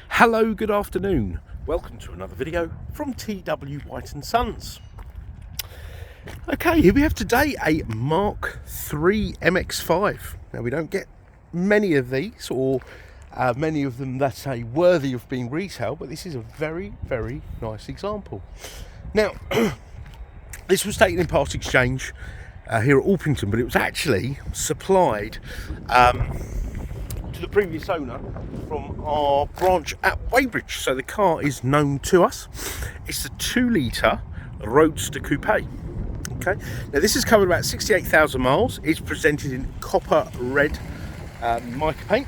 Hello, good afternoon. Welcome to another video from T.W White Sons. Okay, here we have today a Mark III MX-5. Now, we don't get many of these, or many of them that are worthy of being retailed, but this is a very, very nice example. Now, this was taken in part exchange here at Orpington, but it was actually supplied to the previous owner from our branch at Weybridge, so the car is known to us. It's a 2-litre Roadster coupe. Okay, now this has covered about 68,000 miles. It's presented in copper red mica paint,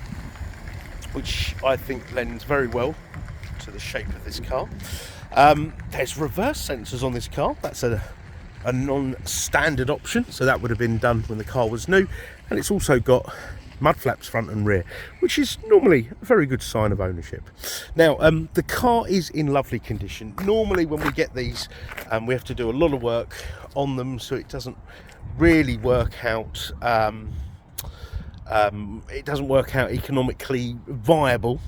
which I think lends very well to the shape of this car. There's reverse sensors on this car. That's a non-standard option, so that would have been done when the car was new. And it's also got mud flaps front and rear, which is normally a very good sign of ownership. Now, the car is in lovely condition. Normally when we get these, we have to do a lot of work on them, so it doesn't really work out economically viable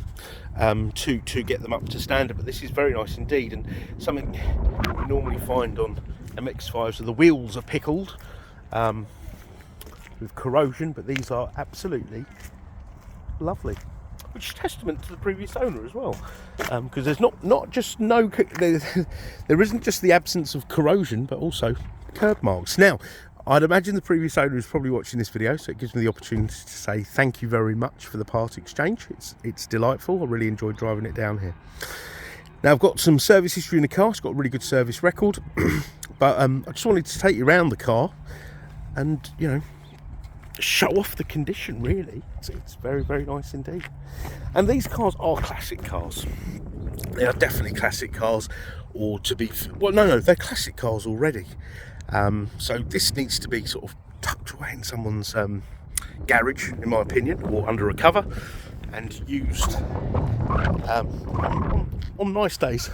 to get them up to standard, but this is very nice indeed. And something we normally find on MX-5s are the wheels are pickled with corrosion, but these are absolutely lovely, which is testament to the previous owner as well, because there's there isn't just the absence of corrosion, but also curb marks. Now, I'd imagine the previous owner is probably watching this video, so it gives me the opportunity to say thank you very much for the part exchange. It's delightful. I really enjoyed driving it down here. Now, I've got some service history in the car. It's got a really good service record, but I just wanted to take you around the car and, you know, show off the condition. Really, it's very, very nice indeed. And these cars are classic cars. They are definitely classic cars, or to be, well, no, they're classic cars already. So this needs to be sort of tucked away in someone's garage, in my opinion, or under a cover, and used on nice days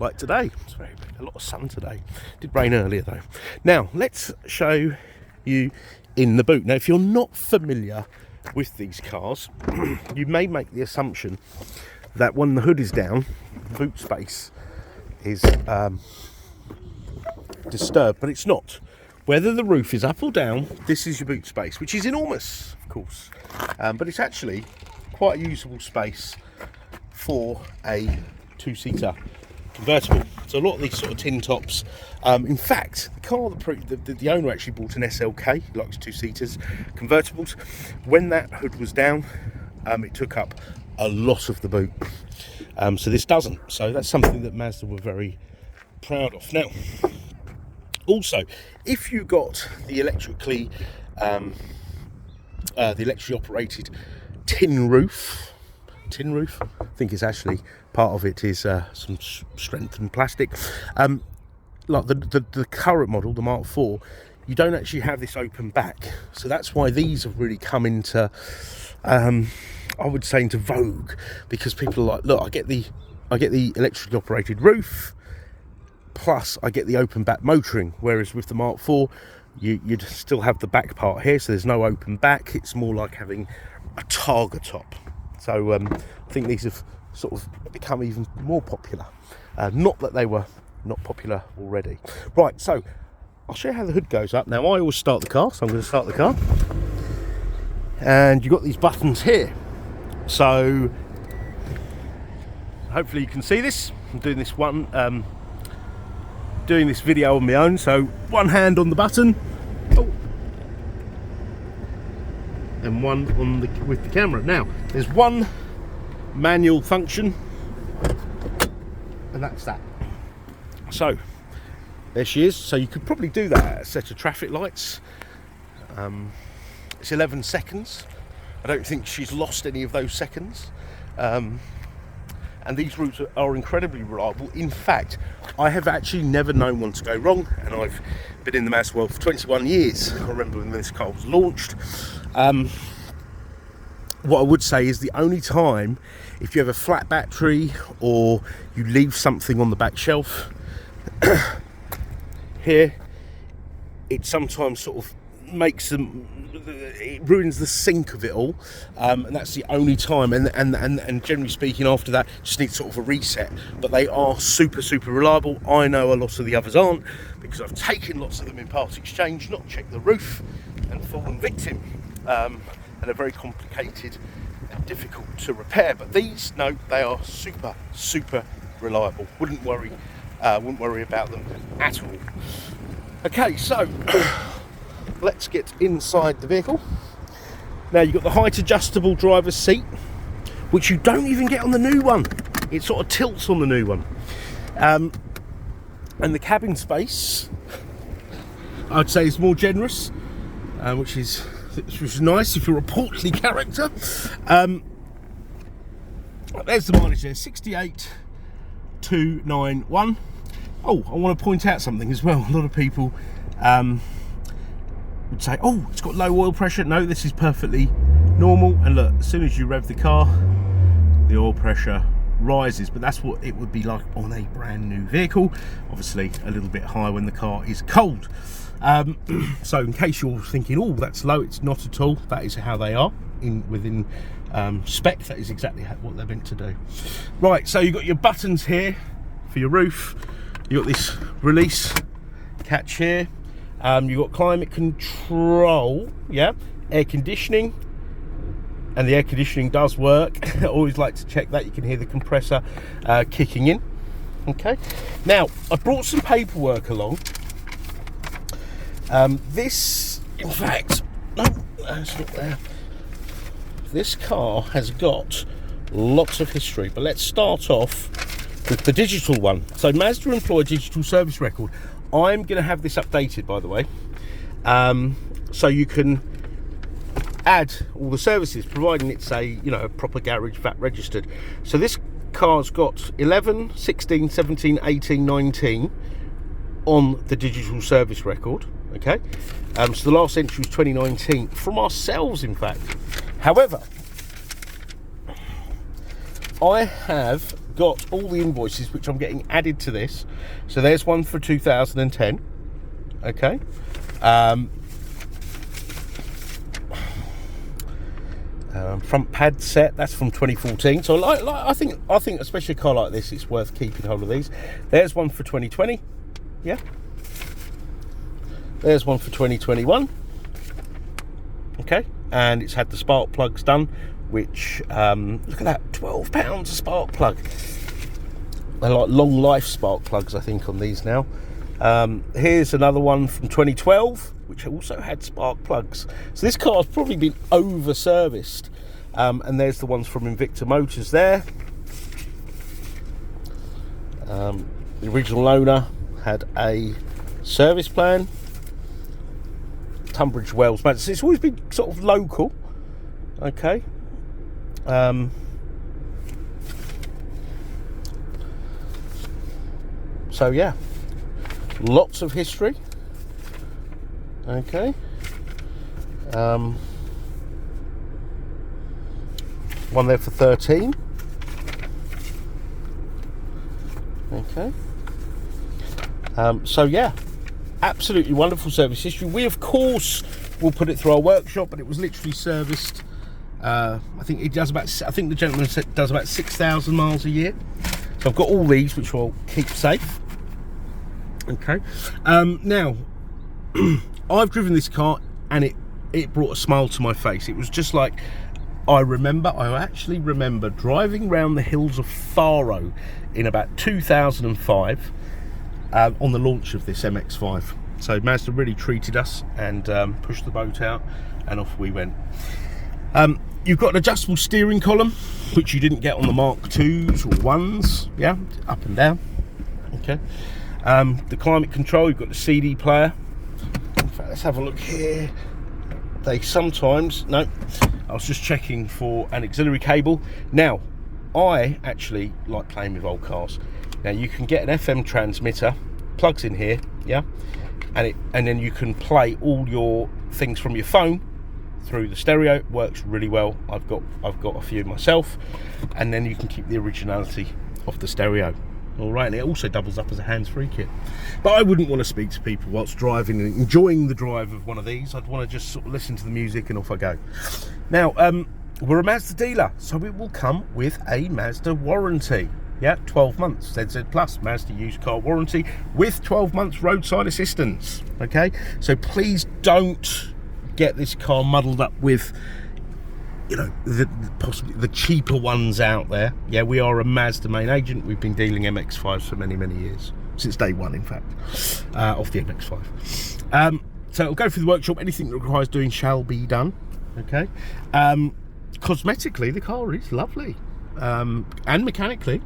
like today. It's a lot of sun today. It did rain earlier though. Now let's show you in the boot. Now, if you're not familiar with these cars, you may make the assumption that when the hood is down, the boot space is disturbed, but it's not. Whether the roof is up or down, this is your boot space, which is enormous, of course, but it's actually quite a usable space for a 2-seater convertible. So a lot of these sort of tin tops, in fact, the car, the owner actually bought an SLK, he likes 2-seaters convertibles. When that hood was down, it took up a lot of the boot, so this doesn't. So that's something that Mazda were very proud of. Now, also, if you got the electrically operated tin roof, I think it's actually part of it is some strengthened plastic. Like the current model, the Mark IV, you don't actually have this open back, so that's why these have really come into, I would say, into vogue, because people are like, look, I get the electrically operated roof, plus I get the open back motoring, whereas with the Mark IV you'd still have the back part here, so there's no open back. It's more like having a Targa top. So I think these have sort of become even more popular, not that they were not popular already. Right, so I'll show you how the hood goes up. Now, I always start the car, so I'm going to start the car, and you've got these buttons here, so hopefully you can see this. I'm doing this doing this video on my own, so one hand on the button, and one on with the camera. Now, there's one manual function, and that's that. So there she is. So you could probably do that at a set of traffic lights. It's 11 seconds. I don't think she's lost any of those seconds. And these routes are incredibly reliable. In fact, I have actually never known one to go wrong, and I've been in the Mazda world for 21 years. I remember when this car was launched. What I would say is the only time, if you have a flat battery or you leave something on the back shelf, here, it sometimes sort of makes them, it ruins the sync of it all, and that's the only time, and generally speaking after that just needs sort of a reset. But they are super reliable. I know a lot of the others aren't, because I've taken lots of them in part exchange, not checked the roof, and fallen victim, and are very complicated and difficult to repair. But these, no, they are super reliable. Wouldn't worry about them at all. Okay, so let's get inside the vehicle. Now you've got the height adjustable driver's seat, which you don't even get on the new one. It sort of tilts on the new one. And the cabin space, I'd say, is more generous, which is nice if you're a portly character. There's the mileage there, 68,291. Oh, I want to point out something as well. A lot of people would say, oh, it's got low oil pressure. No, this is perfectly normal. And look, as soon as you rev the car, the oil pressure rises. But that's what it would be like on a brand new vehicle. Obviously, a little bit higher when the car is cold. So in case you're thinking, oh, that's low, it's not at all. That is how they are within spec. That is exactly what they're meant to do. Right, so you've got your buttons here for your roof. You've got this release catch here. You've got climate control, yeah, air conditioning, and the air conditioning does work. I always like to check that. You can hear the compressor kicking in. Okay, now I brought some paperwork along. This, in fact, no, that's not there. This car has got lots of history, but let's start off with the digital one. So Mazda employ digital service record. I'm going to have this updated, by the way, so you can add all the services, providing it's a a proper garage VAT registered. So this car's got 11, 16, 17, 18, 19 on the digital service record. Okay, so the last entry was 2019 from ourselves, in fact. However, I have got all the invoices which I'm getting added to this. So there's one for 2010. Okay, front pad set, that's from 2014. So I think especially a car like this, it's worth keeping hold of these. There's one for 2020. Yeah. There's one for 2021. Okay, and it's had the spark plugs done, which look at that, £12 a spark plug. They're like long life spark plugs, I think, on these now. Here's another one from 2012, which also had spark plugs. So this car's probably been over serviced. And there's the ones from Invicta Motors there. The original owner had a service plan. Tunbridge Wells, man. It's always been sort of local. Okay. So yeah, lots of history. Okay. One there for 13. Okay. So yeah, absolutely wonderful service history. We of course will put it through our workshop, but it was literally serviced. I think it does about. I think the gentleman said does about 6,000 miles a year. So I've got all these, which I'll keep safe. Okay. Now, I've driven this car, and it brought a smile to my face. It was just like I actually remember driving around the hills of Faro in about 2005 on the launch of this MX-5. So Mazda really treated us and pushed the boat out, and off we went. You've got an adjustable steering column, which you didn't get on the Mark 2s or 1s, yeah, up and down. Okay. The climate control, you've got the CD player. In fact, let's have a look here. They sometimes, no, I was just checking for an auxiliary cable. Now, I actually like playing with old cars. Now, you can get an FM transmitter, plugs in here, yeah, and then you can play all your things from your phone through the stereo. It works really well. I've got a few myself, and then you can keep the originality of the stereo. All right, and it also doubles up as a hands-free kit. But I wouldn't want to speak to people whilst driving and enjoying the drive of one of these. I'd want to just sort of listen to the music and off I go. Now, we're a Mazda dealer, so it will come with a Mazda warranty. Yeah, 12 months, ZZ Plus, Mazda used car warranty with 12 months roadside assistance, okay? So please don't get this car muddled up with, you know, possibly the cheaper ones out there. Yeah, we are a Mazda main agent. We've been dealing MX-5s for many, many years. Since day one, in fact, of the MX-5. So it'll go through the workshop. Anything that requires doing shall be done, okay? Cosmetically, the car is lovely. And mechanically,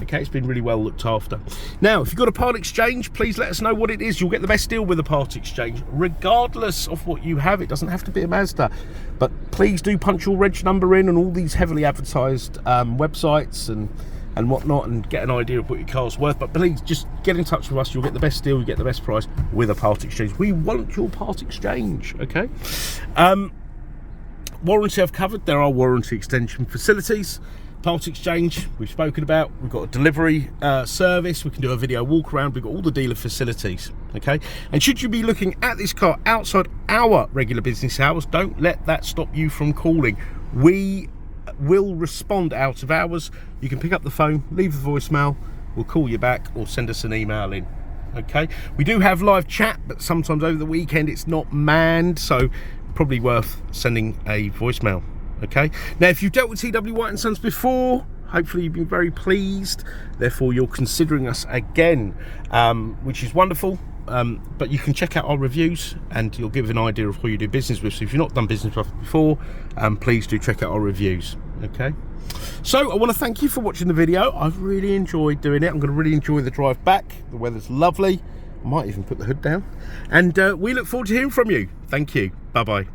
okay, it's been really well looked after. Now, if you've got a part exchange, please let us know what it is. You'll get the best deal with a part exchange, regardless of what you have. It doesn't have to be a Mazda, but please do punch your reg number in on all these heavily advertised websites and whatnot, and get an idea of what your car's worth. But please just get in touch with us. You'll get the best deal, you get the best price with a part exchange. We want your part exchange, okay? Warranty I've covered. There are warranty extension facilities. Part exchange we've spoken about. We've got a delivery service. We can do a video walk around. We've got all the dealer facilities, okay? And should you be looking at this car outside our regular business hours, don't let that stop you from calling. We will respond out of hours. You can pick up the phone, leave the voicemail, we'll call you back, or send us an email in, okay? We do have live chat, but sometimes over the weekend it's not manned, so probably worth sending a voicemail, okay? Now, if you've dealt with T.W White Sons before, hopefully you've been very pleased, therefore you're considering us again, which is wonderful. But you can check out our reviews and you'll give an idea of who you do business with. So if you've not done business with us before, please do check out our reviews, okay? So I want to thank you for watching the video. I've really enjoyed doing it. I'm going to really enjoy the drive back. The weather's lovely. I might even put the hood down. And we look forward to hearing from you. Thank you. Bye-bye.